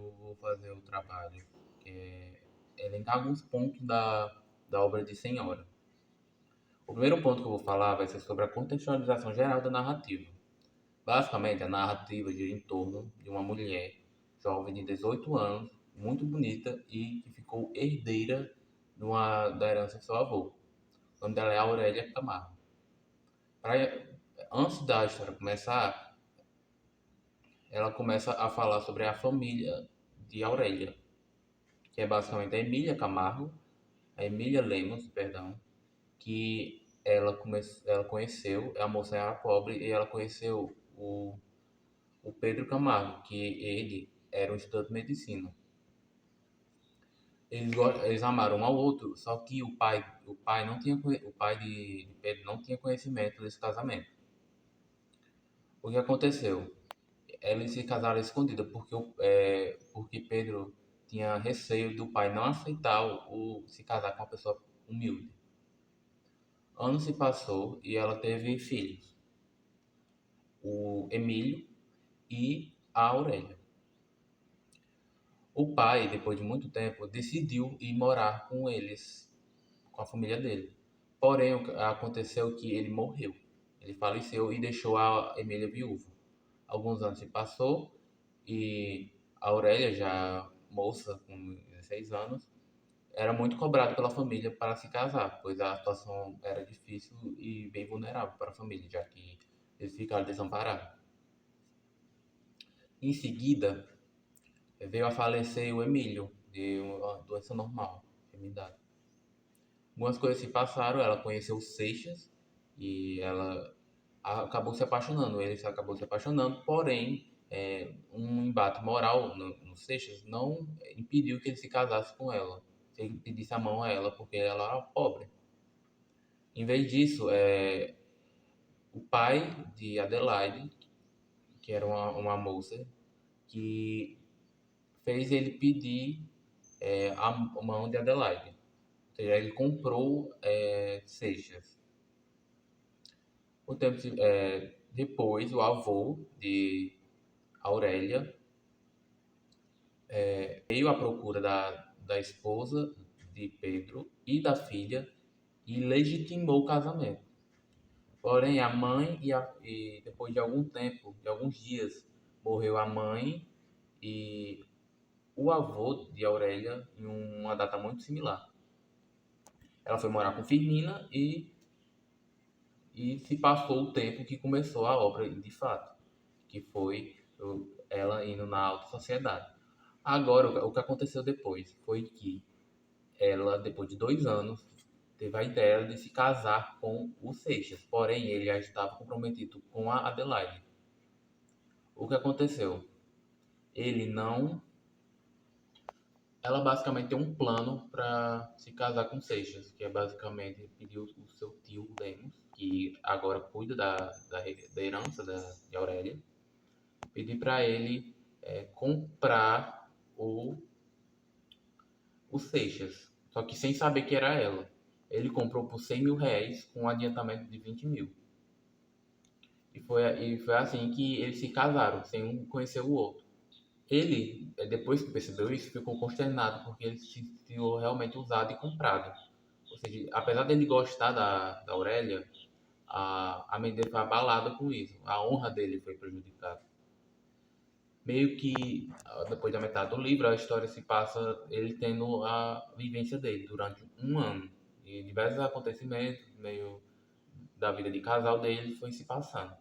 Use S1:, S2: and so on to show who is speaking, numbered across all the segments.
S1: eu vou fazer o trabalho, que é elencar alguns pontos da obra de Senhora. O primeiro ponto que eu vou falar vai ser sobre a contextualização geral da narrativa. Basicamente, a narrativa gira em torno de uma mulher jovem de 18 anos, muito bonita e que ficou herdeira da herança de seu avô. O nome dela é Aurélia Camargo. Pra- Antes da história começar, ela começa a falar sobre a família de Aurélia, que é basicamente a Emília Camargo, a Emília Lemos, perdão, que ela conheceu, a moça era pobre e ela conheceu o Pedro Camargo, que ele era um estudante de medicina. Eles amaram um ao outro, só que o pai não tinha, o pai de Pedro não tinha conhecimento desse casamento. O que aconteceu? Eles se casaram escondidos porque Pedro tinha receio do pai não aceitar se casar com uma pessoa humilde. Ano se passou e ela teve filhos, o Emílio e a Aurélia. O pai, depois de muito tempo, decidiu ir morar com eles, com a família dele. Porém, aconteceu que ele morreu. Ele faleceu e deixou a Emília viúva. Alguns anos se passou e a Aurélia, já moça com 16 anos, era muito cobrada pela família para se casar, pois a situação era difícil e bem vulnerável para a família, já que eles ficaram desamparados. Em seguida, veio a falecer o Emílio, de uma doença normal, enfermidade. Algumas coisas se passaram, ela conheceu o Seixas e ela acabou se apaixonando, ele acabou se apaixonando, porém, um embate moral no Seixas não impediu que ele se casasse com ela, se ele pedisse a mão a ela, porque ela era pobre. Em vez disso, o pai de Adelaide, que era uma moça, que fez ele pedir a mão de Adelaide. Ou seja, ele comprou Seixas. Depois, o avô de Aurélia veio à procura da esposa de Pedro e da filha e legitimou o casamento. Porém, a mãe e depois de algum tempo, de alguns dias, morreu a mãe e o avô de Aurélia em uma data muito similar. Ela foi morar com Firmina e se passou o tempo que começou a obra de fato, que foi ela indo na alta sociedade. Agora, o que aconteceu depois foi que ela, depois de 2 anos, teve a ideia de se casar com o Seixas, porém ele já estava comprometido com a Adelaide. O que aconteceu? Ele não. Ela basicamente tem um plano para se casar com Seixas, que é basicamente pedir o seu tio Lemos, que agora cuida da herança de Aurélia, pedir para ele comprar o Seixas, só que sem saber que era ela. Ele comprou por R$ 100.000 com um adiantamento de 20.000. E foi assim que eles se casaram, sem um conhecer o outro. Ele, depois que percebeu isso, ficou consternado, porque ele se sentiu realmente usado e comprado. Ou seja, apesar dele gostar da Aurélia, a mente dele foi abalada com isso. A honra dele foi prejudicada. Meio que, depois da metade do livro, a história se passa ele tendo a vivência dele durante um ano. E diversos acontecimentos, meio da vida de casal dele, foi se passando.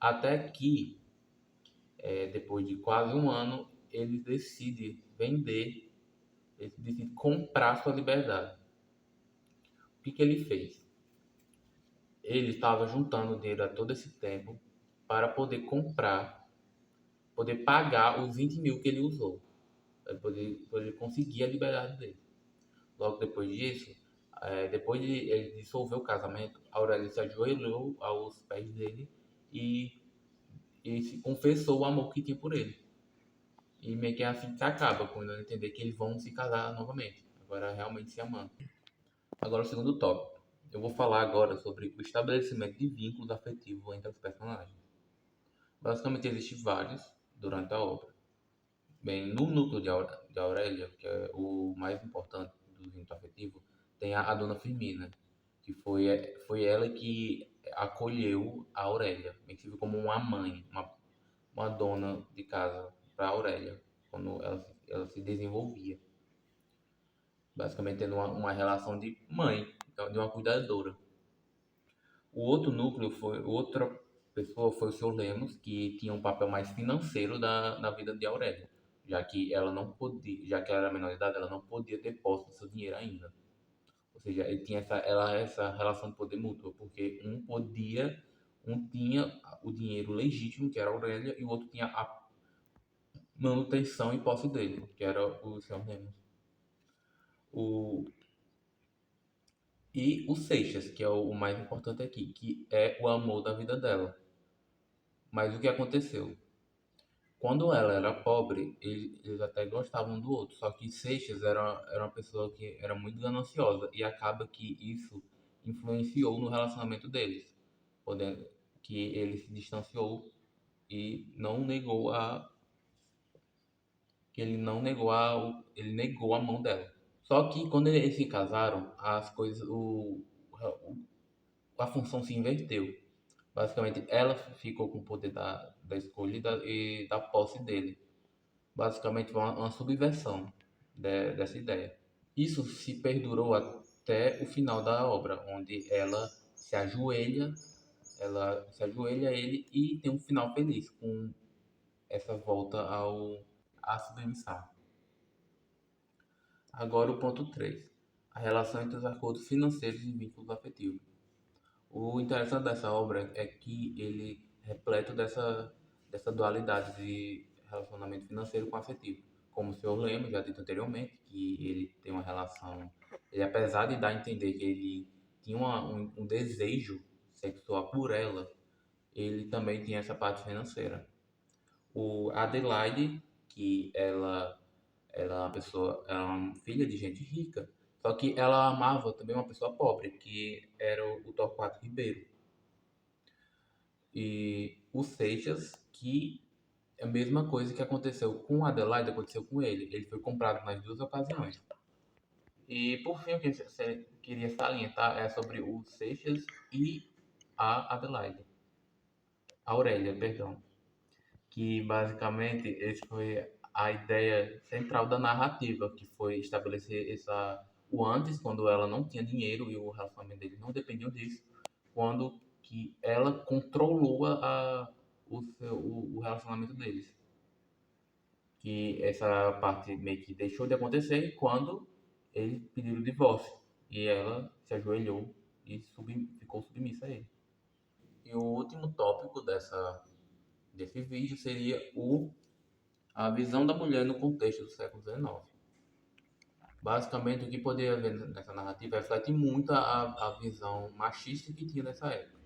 S1: Até que, depois de quase um ano, ele decide vender, ele decide comprar sua liberdade. O que ele fez? Ele estava juntando dinheiro a todo esse tempo para poder pagar os 20.000 que ele usou, para poder conseguir a liberdade dele. Logo depois disso, depois de ele dissolver o casamento, Aurélia se ajoelhou aos pés dele e, e se confessou o amor que tinha por ele. E meio que é assim que acaba, quando ele entender que eles vão se casar novamente, agora realmente se amando. Agora o segundo tópico. Eu vou falar agora sobre o estabelecimento de vínculos afetivos entre os personagens. Basicamente existem vários durante a obra. Bem, no núcleo de Aurélia, que é o mais importante do vínculo afetivo, tem a dona Firmina, que foi ela que acolheu a Aurélia, bem que se viu como uma mãe, uma dona de casa para a Aurélia, quando ela se desenvolvia. Basicamente tendo uma relação de mãe, então, de uma cuidadora. O outro núcleo foi, outra pessoa foi o Sr. Lemos, que tinha um papel mais financeiro na vida de Aurélia, já que ela não podia, já que ela era menor de idade, ela não podia ter posse do seu dinheiro ainda. Ou seja, ele tinha essa relação de poder mútuo, porque um tinha o dinheiro legítimo, que era a Aurélia, e o outro tinha a manutenção e posse dele, que era o Sr. Lemos. O, e o Seixas, que é o mais importante aqui, que é o amor da vida dela. Mas o que aconteceu? Quando ela era pobre, eles até gostavam um do outro, só que Seixas era uma pessoa que era muito gananciosa e acaba que isso influenciou no relacionamento deles, podendo que ele se distanciou e não negou a que ele negou a mão dela. Só que quando eles se casaram, as coisas a função se inverteu. Basicamente, ela ficou com o poder da escolha e da posse dele. Basicamente, foi uma subversão dessa ideia. Isso se perdurou até o final da obra, onde ela se ajoelha a ele e tem um final feliz, com essa volta à submissão. Agora o ponto 3: a relação entre os acordos financeiros e vínculos afetivos. O interessante dessa obra é que ele é repleto dessa dualidade de relacionamento financeiro com afetivo. Como o senhor lembra, já dito anteriormente, que ele tem uma relação. Ele, apesar de dar a entender que ele tinha um desejo sexual por ela, ele também tinha essa parte financeira. O Adelaide, que ela é uma pessoa, ela é uma filha de gente rica, só que ela amava também uma pessoa pobre, que era o Torquato Ribeiro. E o Seixas, que é a mesma coisa que aconteceu com Adelaide, aconteceu com ele. Ele foi comprado nas duas ocasiões. E por fim, o que você queria salientar é sobre o Seixas e a Adelaide. A Aurélia, perdão. Que basicamente esse foi a ideia central da narrativa, que foi estabelecer o antes, quando ela não tinha dinheiro e o relacionamento dele não dependia disso, quando que ela controlou o relacionamento deles. Que essa parte meio que deixou de acontecer quando eles pediram o divórcio e ela se ajoelhou e ficou submissa a ele. E o último tópico desse vídeo seria a visão da mulher no contexto do século XIX. Basicamente, o que poderia ver nessa narrativa reflete muito a visão machista que tinha nessa época.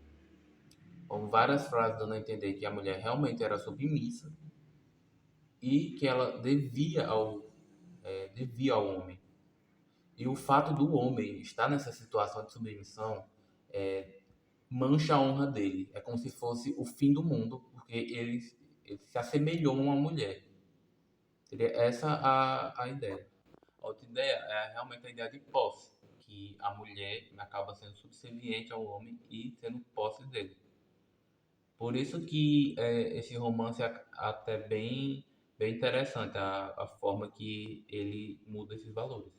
S1: Com várias frases dando a entender que a mulher realmente era submissa e que ela devia ao homem. E o fato do homem estar nessa situação de submissão mancha a honra dele. É como se fosse o fim do mundo, porque ele se assemelhou a uma mulher. Seria essa a ideia. A outra ideia é realmente a ideia de posse, que a mulher acaba sendo subserviente ao homem e sendo posse dele. Por isso que esse romance é até bem interessante, a forma que ele muda esses valores.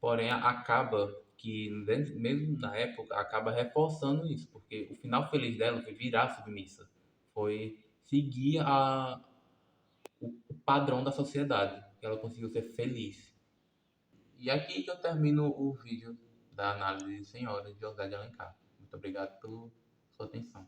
S1: Porém, acaba que, mesmo na época, acaba reforçando isso, porque o final feliz dela foi virar submissa, foi seguir o padrão da sociedade, que ela conseguiu ser feliz. E aqui que eu termino o vídeo da análise de Senhora de José de Alencar. Muito obrigado pela sua atenção.